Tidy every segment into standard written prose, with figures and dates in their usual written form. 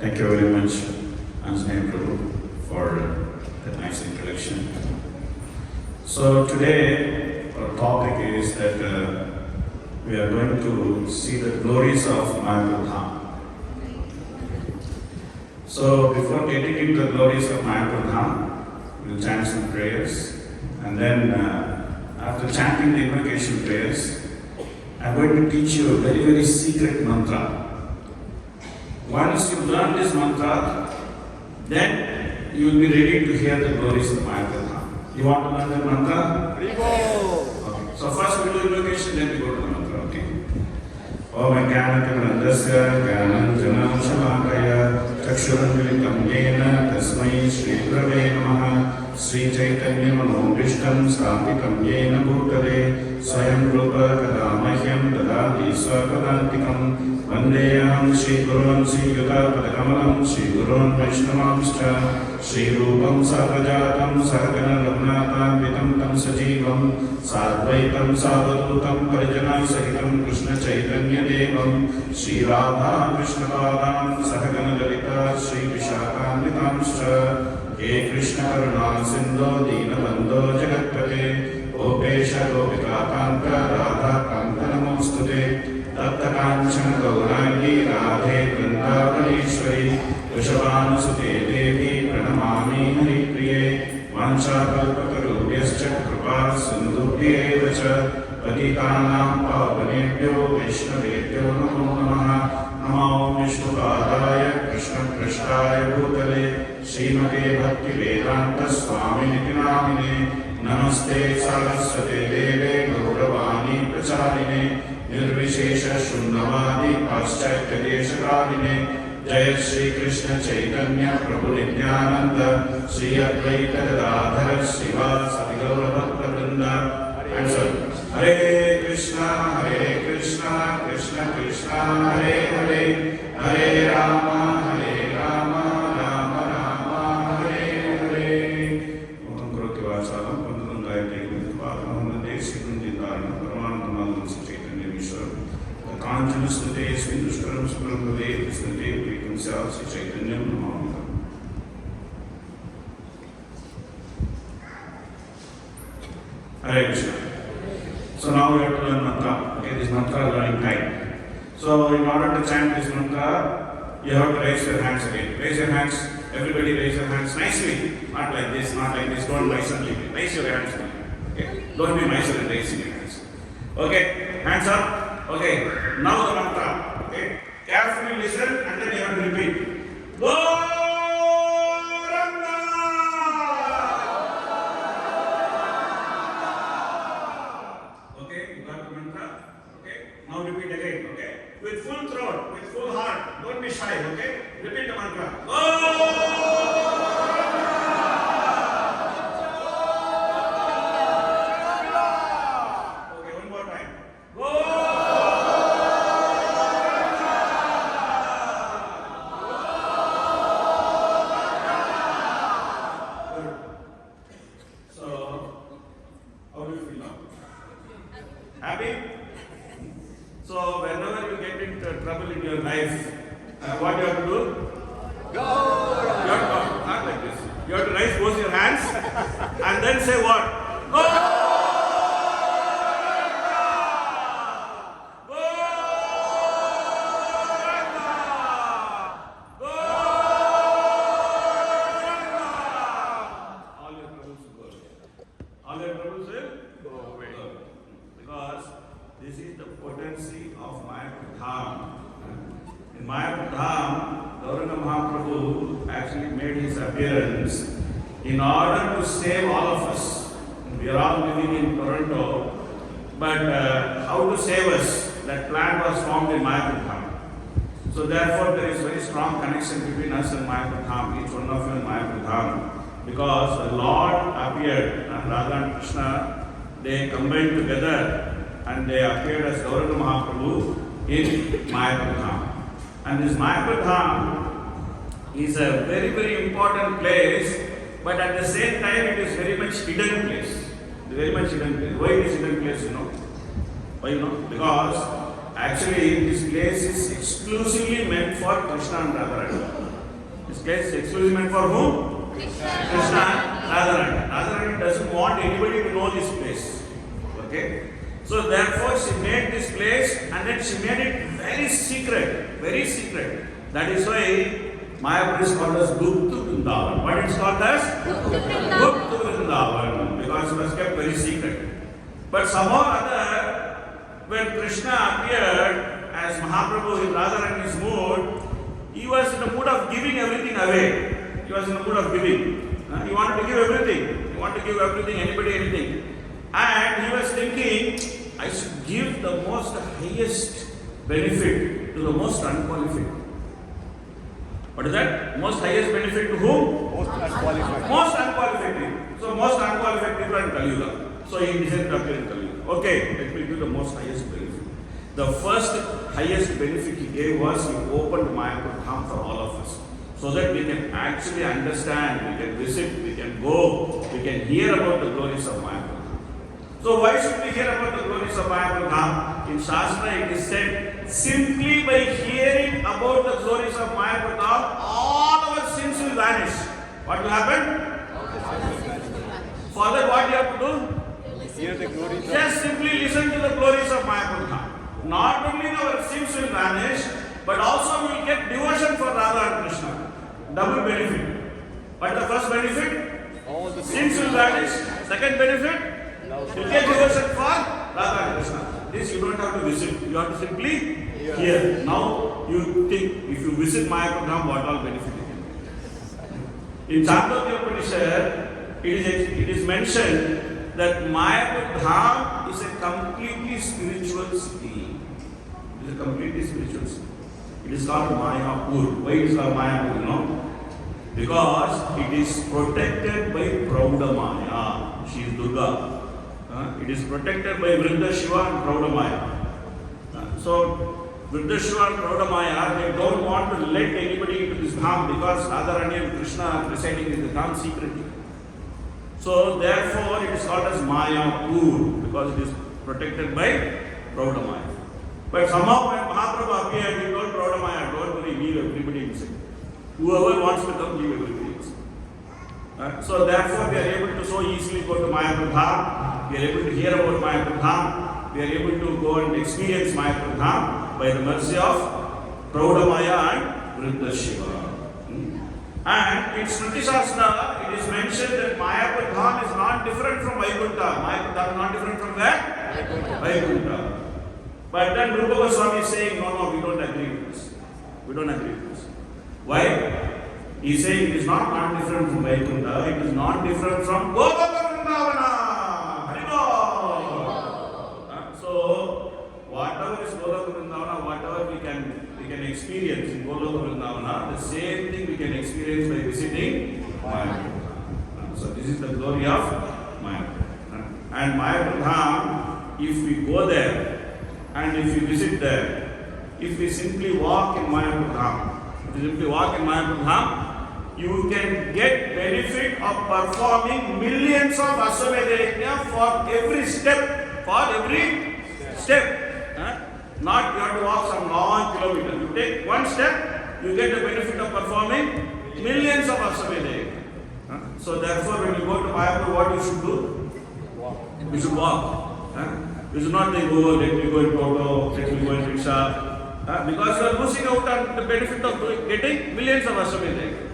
Thank you very much, Lord Prabhu, for that nice introduction. So today our topic is that we are going to see the glories of Mayapur. So before getting into the glories of Mayapur, we'll chant some prayers, and then after chanting the invocation prayers, I'm going to teach you a very, very secret mantra. Once you learn this mantra, then you will be ready to hear the glories of Mayapur. You want to learn the mantra? Okay. So first we do invocation, then we go to the mantra. Okay. Om Jnana-Timirandasya Jnananjana Shalakaya Chakshurunmilitam Yena Tasmai Shri Gurave Namaha Sri Chaitanya Manobhishtam Sthapitam Yena Bhutale Swayam Rupa Kadamahyam Dadati Swakadantikam Vandeyam Shri Gurun Sri Yuta Padakamalam Shri Gurun Vaishnavamscha Shri Rupam Savajatam Sahagana Raghunatam Vitam Tam Sajivam Sadvaitam Savadutam Parijana Sahitam Krishna Chaitanya Devam Shri Radha Krishna Padam Sahagana Lalita Shri Vishakamitamscha He Krishna Karuna Sindho Deenabandho Jagatpate Gopesha Gopika Kanta Radha Kanta Namostute Tatta Kanchana Gaurangi Radhe Vrindavaneshwari Vrishabhanusute Devi Pranamami Haripriye Vanchakalpatarubhyascha Kripa Sindhubhyev Cha Patitanam Pavanebhyo Vaishnavebhyo Namo Namaha Namo Vishnupadaya Krishna Krishnaya Bhutale Srimate Bhakti Vedanta Swami Namine Namaste Saraswate Deve Gauravani Pracharine Nirvishesha Shunnavadi Paschatya Deshakarine Jaya Shri Krishna Chaitanya Prabhu Nityananda Shri Advaita Gadadhara Shiva Sadigaura Bhakta Vrinda. Answer. Hare Krishna, Krishna Krishna, Hare Hare, Hare Rama, Rama Rama, Hare Hare. Om Kuroti Vachalam, Pandram Gayatri Vidhvakam, Desi Kunjitaram, Paramanandam Chaitanya Mishra. The conscious Nate, Svindushkaram, Suprabhave, is the day we himself, Sri Chaitanya Namaha. Hare Krishna. So now we have to learn mantra. Okay, this mantra learning time. So in order to chant this mantra, you have to raise your hands again. Raise your hands. Everybody raise your hands nicely. Not like this, not like this. Don't myself. Raise your hands. Okay. Don't be myself and raising your hands. Okay. Hands up. Okay. Now the mantra. Okay. Carefully listen and then you have to repeat. Go. Now repeat again, okay? With full throat, with full heart. Don't be shy, okay? Repeat the mantra. Okay, one more time. So, how do you feel now? Happy? So whenever you get into trouble in your life, what you have to do? Go! You have to, not like this. You have to raise both your hands and then say what? Go! All your troubles will go away. Because this is the potency of Mayapur Dham. In Mayapur Dham, Gauranga Mahaprabhu actually made his appearance in order to save all of us. We are all living in Toronto, but how to save us? That plan was formed in Mayapur Dham. So therefore there is very strong connection between us and Mayapur Dham, each one of you in Mayapur Dham. Because the Lord appeared and Radha and Krishna, they combined together and they appeared as Gauranga Mahaprabhu in Mayapur Dham. And this Mayapur Dham is a very, very important place, but at the same time it is very much hidden place. Very much hidden place. Why it is hidden place, you know? Why you know? Because actually this place is exclusively meant for Krishna and Radharani. This place is exclusively meant for whom? Krishna and Radharani. Radharani doesn't want anybody to know this place. Okay? So therefore she made this place and then she made it very secret. Very secret. That is why Mayapur is called as Gupta Vrindavan. What is called as? Gupta Vrindavan. Because it was kept very secret. But somehow or other, when Krishna appeared as Mahaprabhu in Radharani's mood, he was in the mood of giving everything away. He was in the mood of giving. He wanted to give everything. He wanted to give everything, anybody, anything. And he was thinking, I should give the most highest benefit to the most unqualified. What is that? Most highest benefit to whom? Most unqualified. Most unqualified people. So most unqualified people are in Kali Yuga. So he decided to appear in Kali Yuga. Okay, let me give the most highest benefit. The first highest benefit he gave was he opened Mayapur Dham for all of us. So that we can actually understand, we can visit, we can go, we can hear about the glories of Mayapur Dham. So why should we hear about the glories of Mayapur Dham? In Shastra it is said, simply by hearing about the glories of Mayapur Dham, all our sins will vanish. What will happen? For that what you have to do? Hear the glories. Just simply listen to the glories of Mayapur Dham. Not only our sins will vanish, but also we will get devotion for Radha and Krishna. Double benefit. What is the first benefit? All the Sins will vanish. Second benefit? You get devotion for Radha and Krishna. This you don't have to visit. You have to simply hear. Now you think, if you visit Mayapur Dham, what all benefit you can get? In Chandogya Upanishad, it is mentioned that Mayapur Dham is a completely spiritual city. It is a completely spiritual city. It is called Mayapur. Why it is called Mayapur, you know? Because it is protected by Prabhupada Maya. She is Durga. It is protected by Vrinda Shiva and Prabhupada Maya. So, Vrinda Shiva and Prabhupada Maya, they don't want to let anybody into this dham because Radharani and Krishna are residing in the dham secretly. So, therefore, it is called as Mayapur because it is protected by Prabhupada Maya. But somehow when Mahaprabhu appeared, he told Prabhupada Maya, don't worry, leave everybody inside. Whoever wants to come, leave everybody inside. So therefore, we are able to so easily go to Mayapur Dham. We are able to hear about Mayapur Dham. We are able to go and experience Mayapur Dham by the mercy of Prabhupada Maya and Vrinda Shiva. And in Shruti Shastra, it is mentioned that Mayapur Dham is not different from Vaikuntha. Mayapur Dham is not different from where? Vaikuntha. But then Rupa Goswami is saying, no, we don't agree with this. We don't agree with this. Why? He is saying it is not different from Vaikuntha, it is not different from Goloka Vrindavana. So, whatever is Goloka Vrindavana, whatever we can experience in Goloka Vrindavana, the same thing we can experience by visiting Mayapur. So, this is the glory of Mayapur. And Mayapur Dham, if we go there, and if we visit there, if we simply walk in Mayapur Dham, you can get benefit of performing millions of Aswamedha Yajna for every step. Not you have to walk some long kilometer. You take one step, you get the benefit of performing millions of Aswamedha Yajna. So therefore, when you go to Mayapur, what you should do? You should walk. You should not think, oh, let me go in auto, let me go in rickshaw. Because you are losing out on the benefit of getting millions of Aswamedha.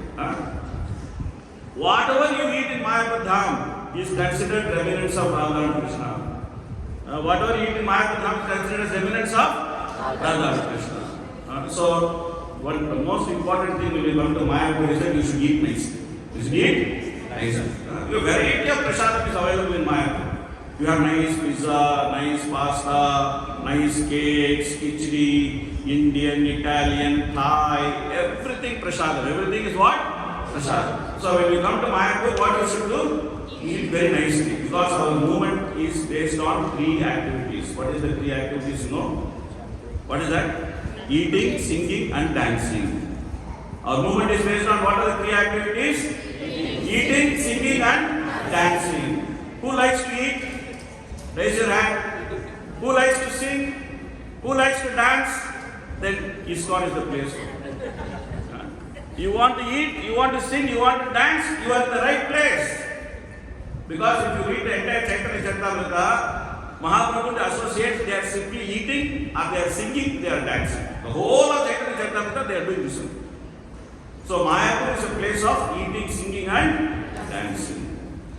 Whatever you eat in Mayapur Dham is considered remnants of Radha and Krishna. Whatever you eat in Mayapur Dham is considered as remnants of Radha and Krishna. So, the most important thing when you come to Mayapur is that you should eat nicely. You should eat nicely. Your variety of prasadam is available in Mayapur. You have nice pizza, nice pasta, nice cakes, khichdi, Indian, Italian, Thai, everything prasadam. Everything is what? Prasadam. So when you come to Mayapur, what you should do? Eat very nicely. Because our movement is based on 3 activities. What is the 3 activities? You know? What is that? Eating, singing and dancing. Our movement is based on what are the 3 activities? Eating, singing and dancing. Who likes to eat? Raise your hand. Who likes to sing? Who likes to dance? Then ISKCON is the place. You want to eat, you want to sing, you want to dance, you are in the right place. Because if you read the entire Chaitanya Charitamrita, Mahaprabhu, the associates, they are simply eating, or they are singing, they are dancing. The whole of Chaitanya Charitamrita, they are doing this. So Mayapur is a place of eating, singing and dancing.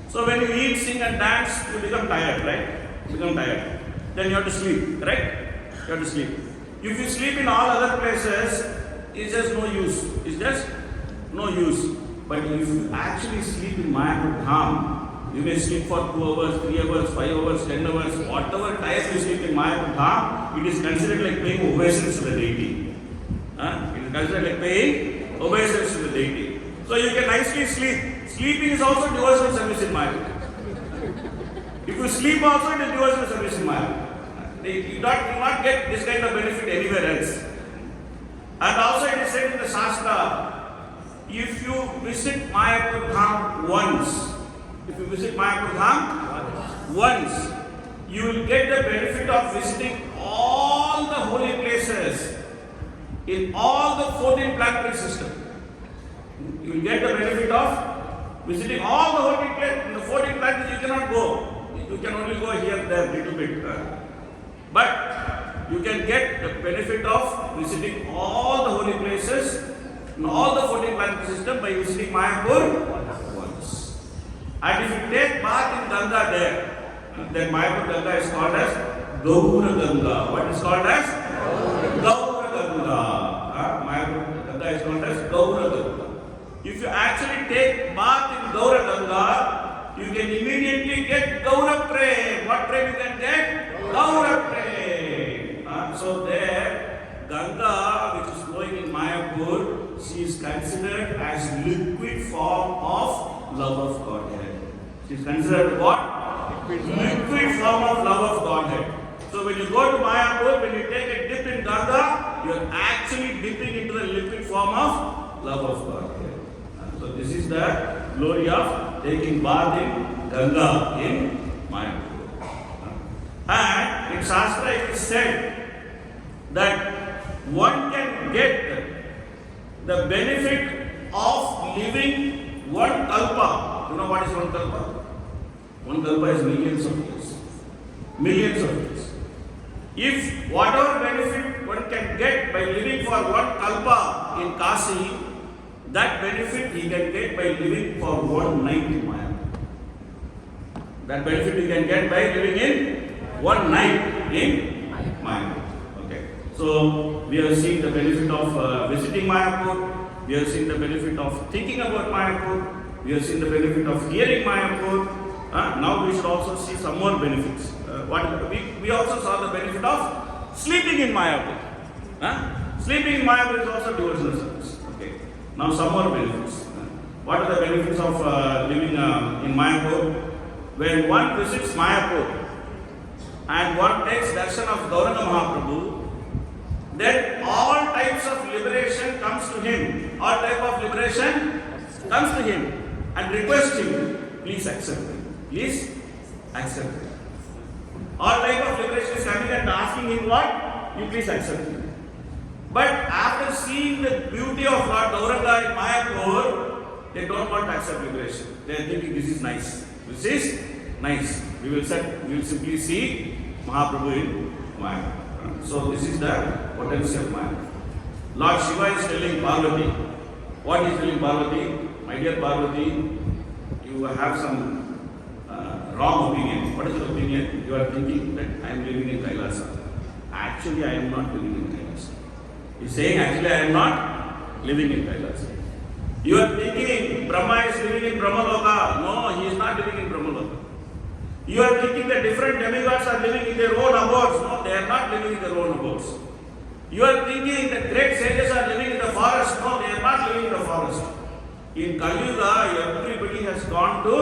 So when you eat, sing and dance, you become tired, right? You become tired. Then you have to sleep, correct? You have to sleep. If you sleep in all other places, it's just no use. It's just no use. But if you actually sleep in Mayapur Dham, you may sleep for 2 hours, 3 hours, 5 hours, 10 hours, whatever time you sleep in Mayapur Dham, it is considered like paying obeisance to the deity. It is considered like paying obeisance to the deity. So you can nicely sleep. Sleeping is also devotional service in Mayapur. If you sleep also, it is devotional service in Mayapur. You do not get this kind of benefit anywhere else. And also it is said in the Shastra, if you visit Mayapur Dham once, you will get the benefit of visiting all the holy places in all the 14 planetary system. You will get the benefit of visiting all the holy places. In the 14 planets you cannot go. You can only go here, there, little bit. But you can get the benefit of visiting all the holy places in all the 14 planetary system by visiting Mayapur once. And if you take bath in Ganga there, then Mayapur Ganga is called as Gaura Ganga. What is called as? Gaura Ganga. Mayapur Ganga is called as Gaura Ganga. If you actually take bath in Gaura Ganga, you can immediately get Gaura Prem. What Prem you can get? Gaura Prem. So there, Ganga, which is flowing in Mayapur, she is considered as liquid form of love of Godhead. She is considered what? Liquid form of love of Godhead. So when you go to Mayapur, when you take a dip in Ganga, you are actually dipping into the liquid form of love of Godhead. So this is the glory of taking bath in Ganga in Mayapur. And in Shastra it is said that one can get the benefit of living one kalpa. You know what is one kalpa? One kalpa is millions of years. Millions of years. If whatever benefit one can get by living for one kalpa in Kasi, that benefit he can get by living for one night in Mayapur. That benefit he can get by living in one night in Mayapur. Okay. So we have seen the benefit of visiting Mayapur. We have seen the benefit of thinking about Mayapur. We have seen the benefit of hearing Mayapur. Now we should also see some more benefits. We also saw the benefit of sleeping in Mayapur. Sleeping in Mayapur is also devotional service. Okay. Now some more benefits. What are the benefits of living in Mayapur? When one visits Mayapur and one takes darshan of Gauranga Mahaprabhu, then all types of liberation comes to him. All type of liberation comes to him and requests him, please accept me. Please accept me. All type of liberation is coming and asking him what? You please accept me. But after seeing the beauty of Lord Gauranga in Mayapur, they don't want to accept liberation. They are thinking this is nice. This is nice. We will simply see Mahaprabhu in Mayapur. So this is the potential of Mayapur. Lord Shiva is telling Parvati. What is telling Parvati? My dear Parvati, you have some wrong opinion. What is the opinion? You are thinking that I am living in Kailasa. Actually, I am not living in Kailasa. He is saying, actually, I am not living in Kailasa. You are thinking Brahma is living in Brahmaloka. No, he is not living in Brahmaloka. You are thinking that different demigods are living in their own abodes. No, they are not living in their own abodes. You are thinking that great sages are living in the forest. No, they are not living in the forest. In Kali Yuga, everybody has gone to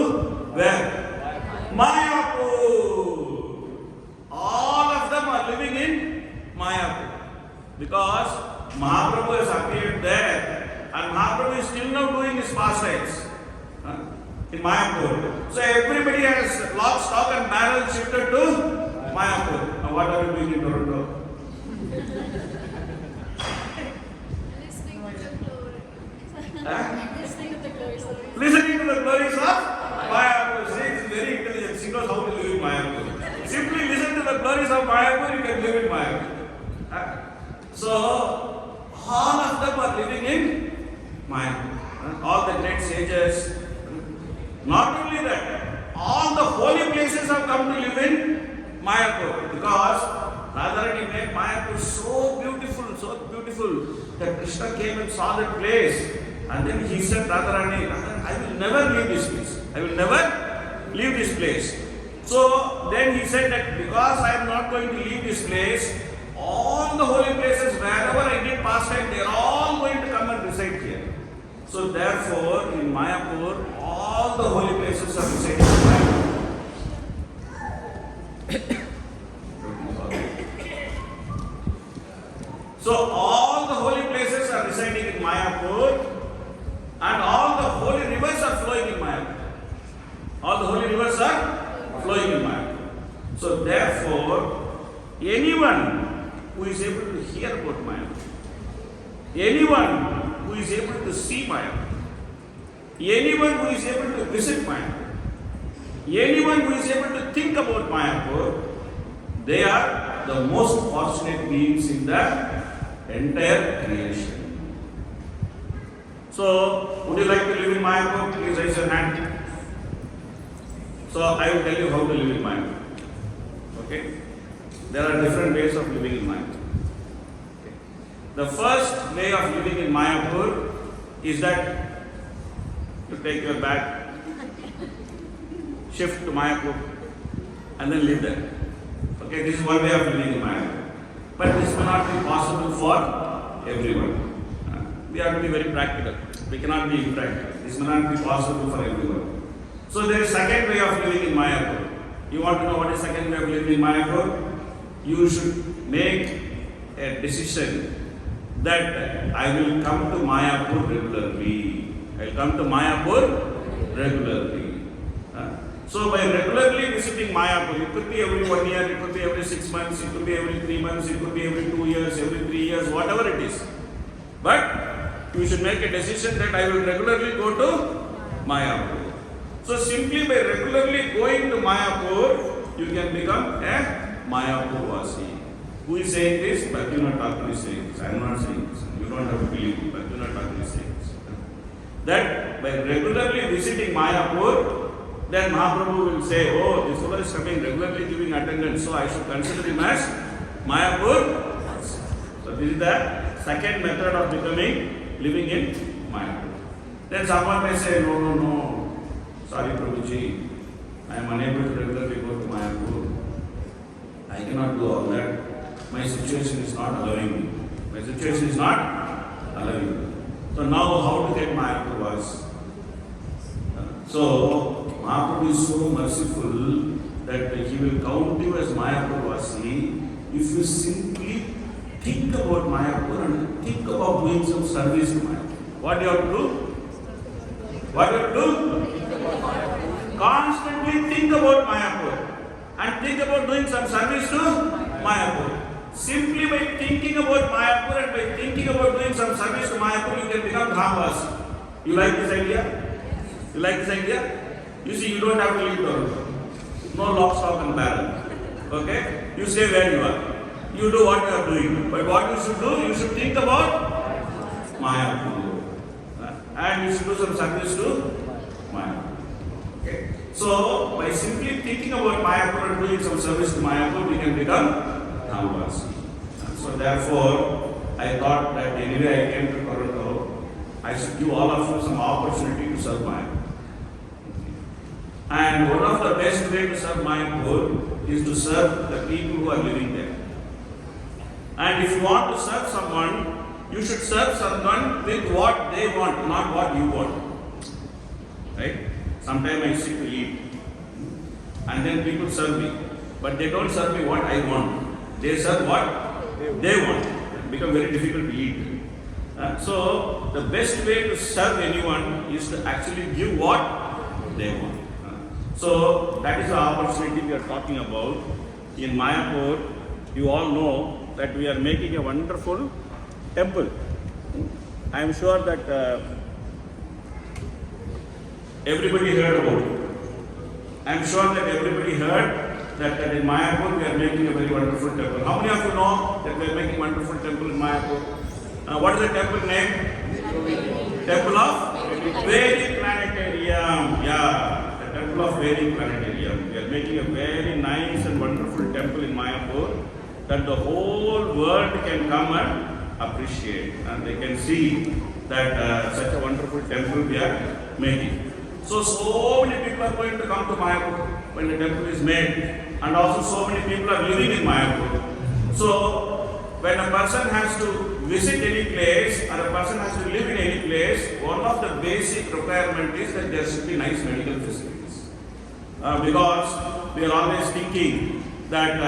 where? Mayapur. All of them are living in Mayapur. Because Mahaprabhu has appeared there. And Mahaprabhu is still now doing his pastimes in Mayapur. So everybody has lock, stock and barrel shifted to Mayapur. Now what are you doing in Toronto? Listening to the glories. Listening to the glories of Listening to the glories of Mayapur. See, it's very intelligent. She knows how to live in Mayapur. Simply listen to the glories of Mayapur, you can live in Mayapur. So, all of them are living in Mayapur. All the great sages. Not only that, all the holy places have come to live in Mayapur because Radharani made Mayapur so beautiful that Krishna came and saw that place. And then he said, Radharani, I will never leave this place. I will never leave this place. So then he said that because I am not going to leave this place, all the holy places, wherever I did pastime, they are all going to come and reside here. So therefore, in Mayapur, all the holy places are residing in Mayapur. So all the holy places are residing in Mayapur and all the holy rivers are flowing in Mayapur. All the holy rivers are flowing in Mayapur. So therefore, anyone who is able to hear about Mayapur, anyone who is able to see Mayapur, anyone who is able to visit Mayapur, anyone who is able to think about Mayapur, they are the most fortunate beings in the entire creation. So, would you like to live in Mayapur? Please raise your hand. So, I will tell you how to live in Mayapur. Okay? There are different ways of living in Mayapur. Okay. The first way of living in Mayapur is that you take your bag, shift to Mayapur, and then live there. Okay, this is one way of living in Mayapur. But this may not be possible for everyone. We have to be very practical. We cannot be impractical. This may not be possible for everyone. So there is second way of living in Mayapur. You want to know what is second way of living in Mayapur? You should make a decision that I will come to Mayapur regularly. I will come to Mayapur regularly. So by regularly visiting Mayapur, it could be every 1 year, it could be every 6 months, it could be every 3 months, it could be every 2 years, every 3 years, whatever it is. But you should make a decision that I will regularly go to Mayapur. So simply by regularly going to Mayapur, you can become a Mayapur Vasi. Who is saying this? Bhaktivinoda Thakur is saying this. I am not saying this. You don't have to believe me. Bhaktivinoda Thakur is saying this. That by regularly visiting Mayapur, then Mahaprabhu will say, oh, this fellow is coming regularly giving attendance, so I should consider him as Mayapur. So this is the second method of living in Mayapur. Then someone may say, no, sorry Prabhuji, I am unable to regularly go to Mayapur. I cannot do all that. My situation is not allowing me. My situation is not allowing me. So now how to get Mayapur was? So Mahaprabhu is so merciful that he will count you as Mayapur Vasi if you simply think about Mayapur and think about doing some service to Mayapur. What do you have to do? What do you have to do? Constantly think about Mayapur and think about doing some service to Mayapur. Simply by thinking about Mayapur and by thinking about doing some service to Mayapur, you can become Dhamvasi. You like this idea? You like this idea? You see, you don't have to leave Toronto. No lock, stock and barrel. Okay? You stay where you are. You do what you are doing. But what you should do, you should think about Mayapur. And you should do some service to Mayapur. Okay? So, by simply thinking about Mayapur and doing some service to Mayapur, we can become Dhamvasi. So therefore, I thought that anyway I came to Toronto, I should give all of you some opportunity to serve Mayapur. And one of the best way to serve Mayapur is to serve the people who are living there. And if you want to serve someone, you should serve someone with what they want, not what you want. Right? Sometimes I sit to eat, and then people serve me, but they don't serve me what I want. They serve what they want. It becomes very difficult to eat. So the best way to serve anyone is to actually give what they want. So that is the opportunity we are talking about. In Mayapur, you all know that we are making a wonderful temple. I am sure that Everybody heard about it. I am sure that everybody heard that in Mayapur we are making a very wonderful temple. How many of you know that we are making a wonderful temple in Mayapur? What is the temple name? Temple of Vedic Planetarium. Yeah, the Temple of Vedic Planetarium. We are making a very nice and wonderful temple in Mayapur that the whole world can come and appreciate, and they can see that such a wonderful temple we are making. So many people are going to come to Mayapur when the temple is made, and also so many people are living in Mayapur. So when a person has to visit any place or a person has to live in any place, one of the basic requirement is that there should be nice medical facilities. Because we are always thinking that,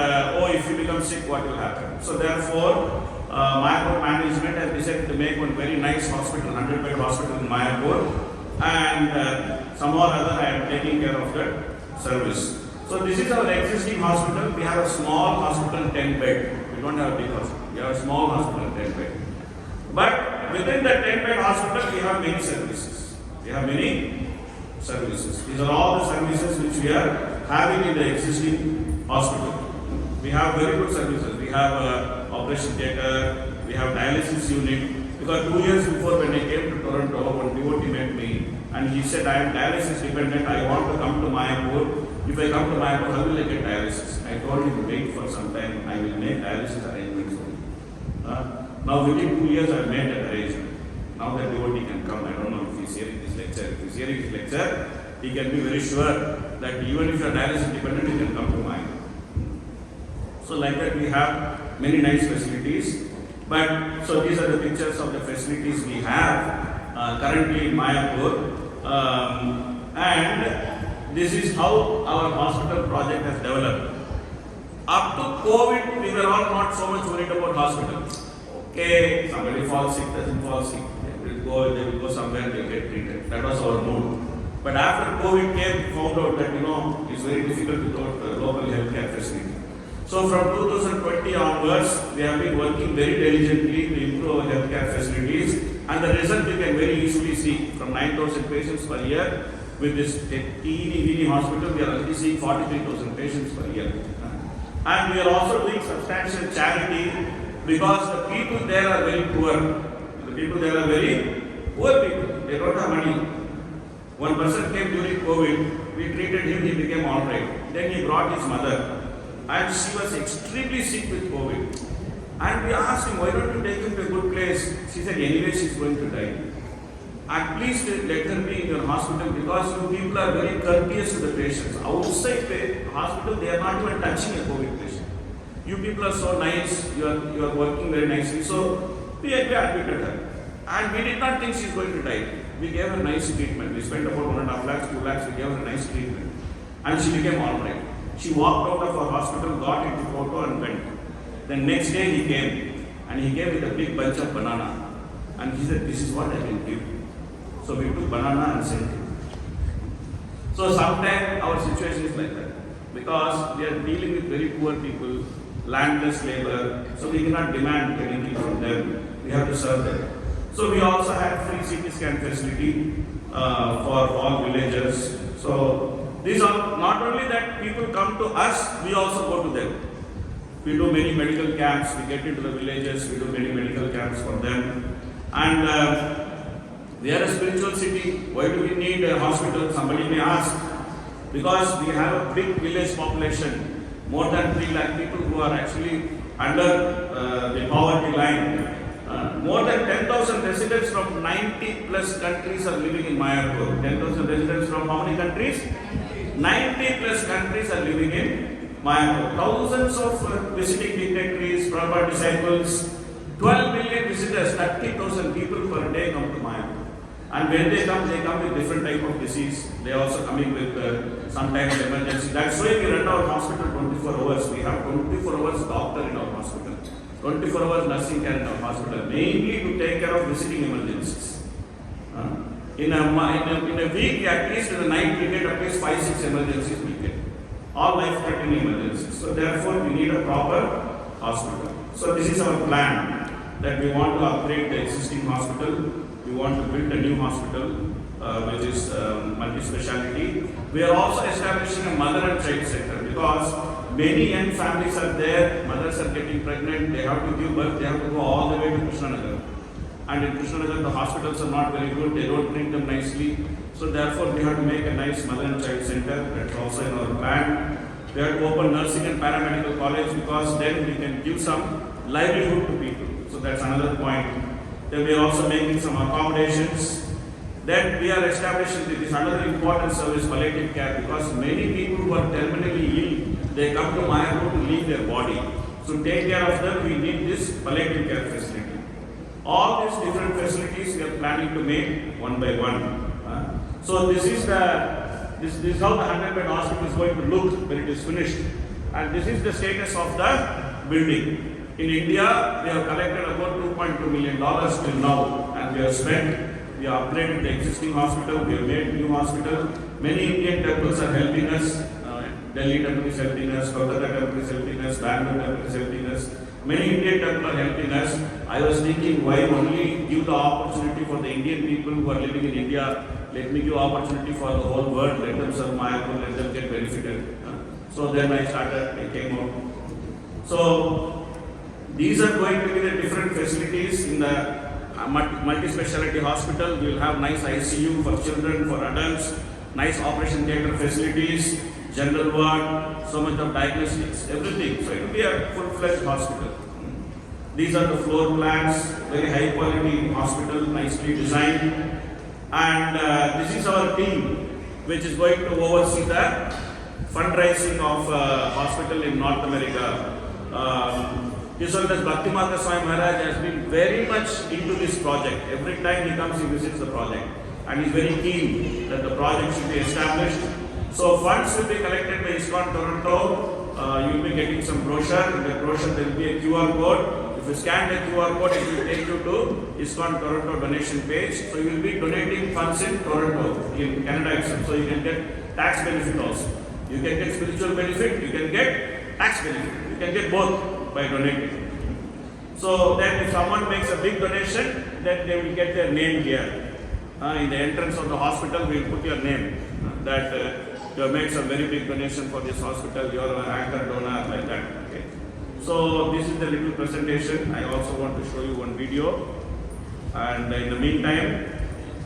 if you become sick, what will happen? So therefore, Mayapur management has decided to make one very nice hospital, 100-bed hospital in Mayapur, and somehow or other I am taking care of that service. So this is our existing hospital. We have a small hospital, 10-bed. We don't have a big hospital. We have a small hospital, 10-bed. But within the 10-bed hospital, we have many services. We have many services. These are all the services which we are having in the existing hospital. We have very good services. We have operation theatre, we have dialysis unit. Because 2 years before when I came to Toronto, one devotee met me and he said, I am dialysis dependent, I want to come to Mayapur. If I come to Mayapur, how will I get dialysis? I told him, wait for some time, I will make dialysis arrangements for you. Now within 2 years I have made that arrangement. Now that devotee can come. I don't know if he is hearing this lecture. If he is hearing this lecture, he can be very sure that even if you are dialysis dependent, you can come to Mayapur. So like that we have many nice facilities. But so these are the pictures of the facilities we have currently in Mayapur, and this is how our hospital project has developed. Up to COVID, we were all not so much worried about hospitals. Okay, somebody falls sick, doesn't fall sick, they will go somewhere, they will get treated. That was our mood. But after COVID came, we found out that it's very difficult without local healthcare facility. So from 2020 onwards, we have been working very diligently to improve our healthcare facilities, and the result we can very easily see. From 9,000 patients per year, with this teeny hospital, we are already seeing 43,000 patients per year. And we are also doing substantial charity because the people there are very poor. The people there are very poor people. They don't have money. One person came during COVID, we treated him, he became alright. Then he brought his mother. And she was extremely sick with COVID. And we asked him, why don't you take him to a good place? She said, anyway, she's going to die. And please let her be in your hospital because you people are very courteous to the patients. Outside the hospital, they are not even touching a COVID patient. You people are so nice, you are working very nicely. So we admitted her. And we did not think she's going to die. We gave her nice treatment. We spent about 1.5 lakhs, 2 lakhs, we gave her a nice treatment. And she became alright. She walked out of our hospital, got into photo and went. The next day he came, and he came with a big bunch of banana. And he said, this is what I will give. So we took banana and sent him. So sometimes our situation is like that. Because we are dealing with very poor people, landless labor, so we cannot demand anything from them. We have to serve them. So we also have free CT scan facility for all villagers. So these are not only that people come to us, we also go to them. We do many medical camps, we get into the villages, we do many medical camps for them. And we are a spiritual city. Why do we need a hospital? Somebody may ask. Because we have a big village population, more than 3 lakh people who are actually under the poverty line. More than 10,000 residents from 90 plus countries are living in Mayapur. 10,000 residents from how many countries? 90 plus countries are living in Mayapur. Thousands of visiting dignitaries, Prabhupada disciples, 12 million visitors, 30,000 people per day come to Mayapur. And when they come with different type of disease. They are also coming with sometimes emergency. That's why we run our hospital 24 hours. We have 24 hours doctor in our hospital. 24 hours nursing care in our hospital, mainly to take care of visiting emergencies. In a week, at least in the night, we get at least 5-6 emergencies we get. All life-threatening emergencies. So therefore, we need a proper hospital. So this is our plan, that we want to upgrade the existing hospital. We want to build a new hospital. which is multi-speciality. We are also establishing a mother and child center because many young families are there, mothers are getting pregnant, they have to give birth, they have to go all the way to Krishnanagar. And in Krishnanagar, the hospitals are not very good, they don't treat them nicely. So therefore, we have to make a nice mother and child center. That's also in our plan. We have to open nursing and paramedical college because then we can give some livelihood to people. So that's another point. Then we are also making some accommodations. Then we are establishing this another important service, palliative care, because many people who are terminally ill, they come to Mayapur to leave their body. So take care of them, we need this palliative care facility. All these different facilities we are planning to make one by one. So this is how the 100-bed hospital is going to look when it is finished. And this is the status of the building. In India, we have collected about $2.2 million till now, and we have spent. We have upgraded the existing hospital, we have made new hospital. Many Indian temples are helping us. Delhi temple is helping us, Kolkata temple is helping us, Bangalore temple is helping us. Many Indian temples are helping us. I was thinking, why only give the opportunity for the Indian people who are living in India? Let me give opportunity for the whole world. Let them serve Mayapur, let them get benefited. So then I came out. So these are going to be the different facilities in the multi-speciality hospital. We will have nice ICU for children, for adults, nice operation theatre facilities, general ward, so much of diagnostics, everything. So it will be a full-fledged hospital. These are the floor plans, very high quality hospital, nicely designed. And this is our team, which is going to oversee the fundraising of hospital in North America. His Holiness Bhaktimata Swami Maharaj has been very much into this project. Every time he comes, he visits the project. And he is very keen that the project should be established. So funds will be collected by ISKCON Toronto. You will be getting some brochure. In the brochure there will be a QR code. If you scan the QR code, it will take you to ISKCON Toronto donation page. So you will be donating funds in Toronto, in Canada itself. So you can get tax benefit also. You can get spiritual benefit, you can get tax benefit. You can get both by donating. So then if someone makes a big donation, then they will get their name here. In the entrance of the hospital, we will put your name. That you have made some very big donation for this hospital, you are an anchor donor, like that. Okay. So this is the little presentation. I also want to show you one video. And in the meantime,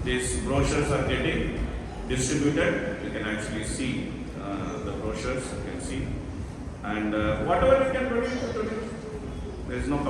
these brochures are getting distributed. You can actually see the brochures, you can see. And whatever you can produce, there is no